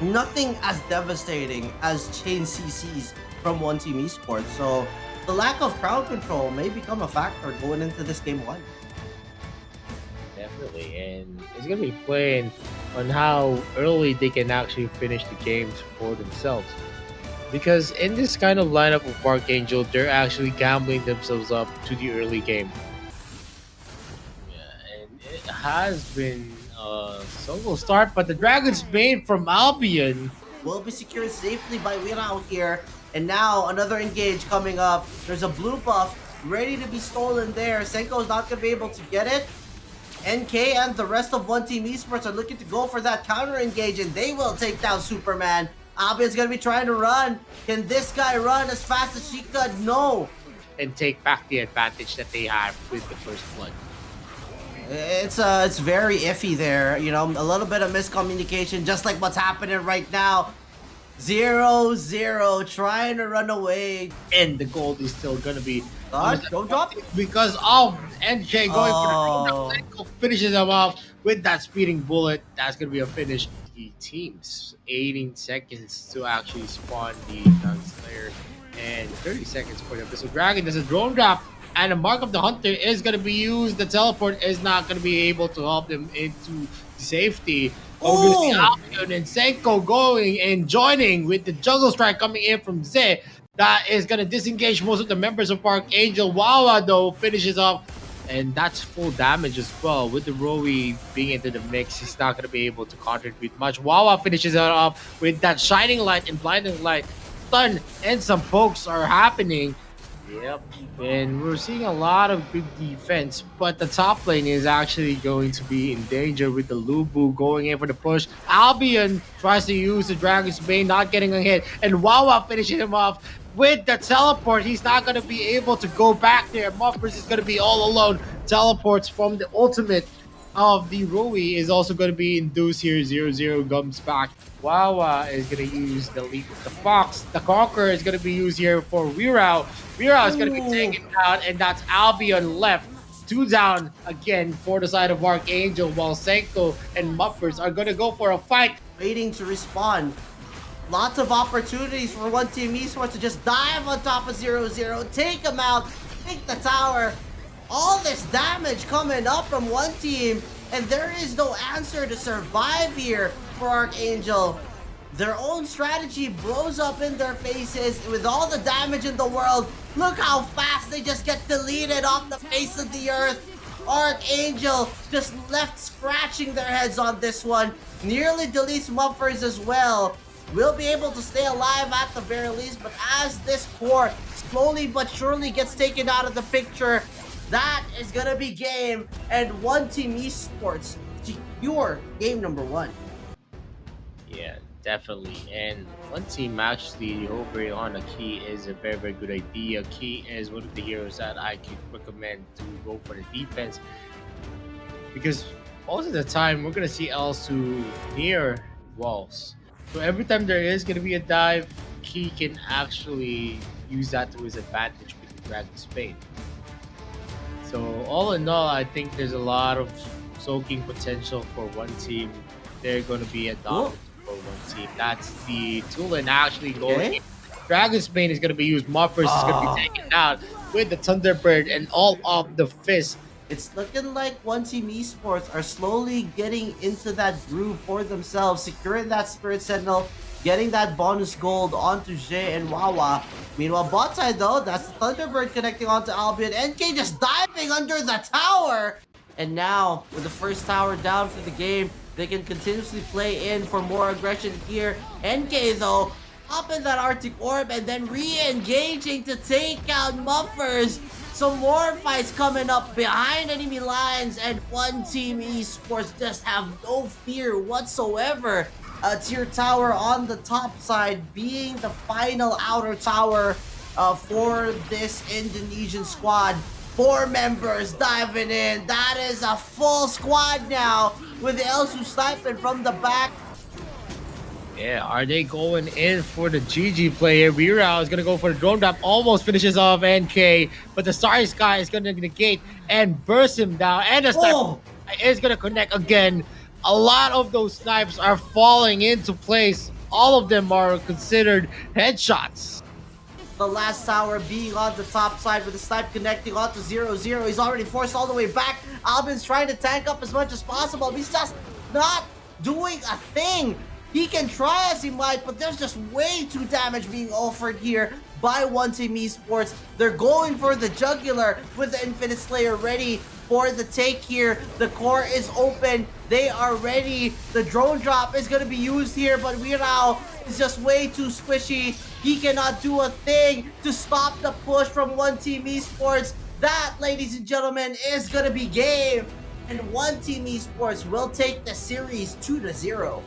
nothing as devastating as chain CCs from ONE Team Esports. So the lack of crowd control may become a factor going into this game one. Definitely, and it's gonna be playing on how early they can actually finish the games for themselves. Because in this kind of lineup of ArchAngel, they're actually gambling themselves up to the early game. Yeah, and it has been a solo start, but the Dragon's Bane from Albion. Will be secured safely by Wirao here. And now another engage coming up. There's a blue buff ready to be stolen there. Senko is not going to be able to get it. NK and the rest of ONE Team Esports are looking to go for that counter engage, and they will take down Superman. Albion's going to be trying to run. Can this guy run as fast as she could? No. And take back the advantage that they have with the first blood. It's very iffy there, you know, a little bit of miscommunication, just like what's happening right now. 0-0, trying to run away. And the gold is still gonna be Don't drop it. because of NK going for the Senko finishes him off with that speeding bullet. That's gonna be a finish. The teams 18 seconds to actually spawn the Gunslayer and 30 seconds for the Abyssal Dragon. There's a drone drop and the Mark of the Hunter is going to be used. The teleport is not going to be able to help them into safety. Obviously, Albion and Senko going and joining with the Jungle Strike coming in from Zé. That is going to disengage most of the members of ArchAngel. Wawa, though, finishes up. And that's full damage as well. With the Roe being into the mix, he's not going to be able to contribute much. Wawa finishes it off with that Shining Light and Blinding Light. Stun and some pokes are happening. Yep. And we're seeing a lot of good defense, but the top lane is actually going to be in danger with the Lubu going in for the push. Albion tries to use the Dragon's Bane, not getting a hit, and Wawa finishing him off with the teleport. He's not going to be able to go back there. Muffers is going to be all alone. Teleports from the ultimate of the Rui is also going to be induced here. 0-0 comes back. Wawa is going to use the leap of the Fox. The Conqueror is going to be used here for Wirao. Wirao is going to be taken out, and that's Albion left. 2 down again for the side of ArchAngel, while Senko and Muffers are going to go for a fight. Waiting to respond. Lots of opportunities for ONE Team Esports to just dive on top of 0-0, take him out, take the tower. All this damage coming up from one team, and there is no answer to survive here for ArchAngel. Their own strategy blows up in their faces with all the damage in the world. Look how fast they just get deleted off the face of the earth. ArchAngel just left scratching their heads on this one. Nearly deletes Muffers as well. Will be able to stay alive at the very least, but as this core slowly but surely gets taken out of the picture, that is gonna be game, and ONE Team Esports secure game number 1. Yeah, definitely. And one team actually over on a key is a very, very good idea. Key is one of the heroes that I could recommend to go for the defense, because most of the time we're gonna see Elsu near walls. So every time there is gonna be a dive, Key can actually use that to his advantage with the Dragon's Bane. So all in all, I think there's a lot of soaking potential for one team. They're going to be a dominant for one team. That's the Tulin actually going. Dragon's Bane is going to be used. Muffers is going to be taken out with the Thunderbird and all of the fist. It's looking like ONE Team Esports are slowly getting into that groove for themselves, securing that Spirit Sentinel, getting that bonus gold onto Jay and Wawa. Meanwhile, bot side though, that's the Thunderbird connecting onto Albion. NK just diving under the tower! And now, with the first tower down for the game, they can continuously play in for more aggression here. NK though, up in that Arctic Orb and then re-engaging to take out Muffers. Some more fights coming up behind enemy lines, and ONE Team Esports just have no fear whatsoever. A tier tower on the top side being the final outer tower for this Indonesian squad. 4 members diving in. That is a full squad now with Elsu sniping from the back. Yeah, are they going in for the GG player? Wirao is going to go for the drone drop, almost finishes off NK, but the Starry Sky is going to negate and burst him down, and the sniper is going to connect again. a lot of those snipes are falling into place. All of them are considered headshots. The last tower being on the top side with the snipe connecting onto 0-0. He's already forced all the way back. Albin's trying to tank up as much as possible. He's just not doing a thing. He can try as he might, but there's just way too damage being offered here by ONE Team Esports. They're going for the jugular with the Infinite Slayer ready for the take here. The core is open. They are ready. The drone drop is going to be used here, but Weirao is just way too squishy. He cannot do a thing to stop the push from ONE Team Esports. That, ladies and gentlemen, is going to be game. And ONE Team Esports will take the series 2-0.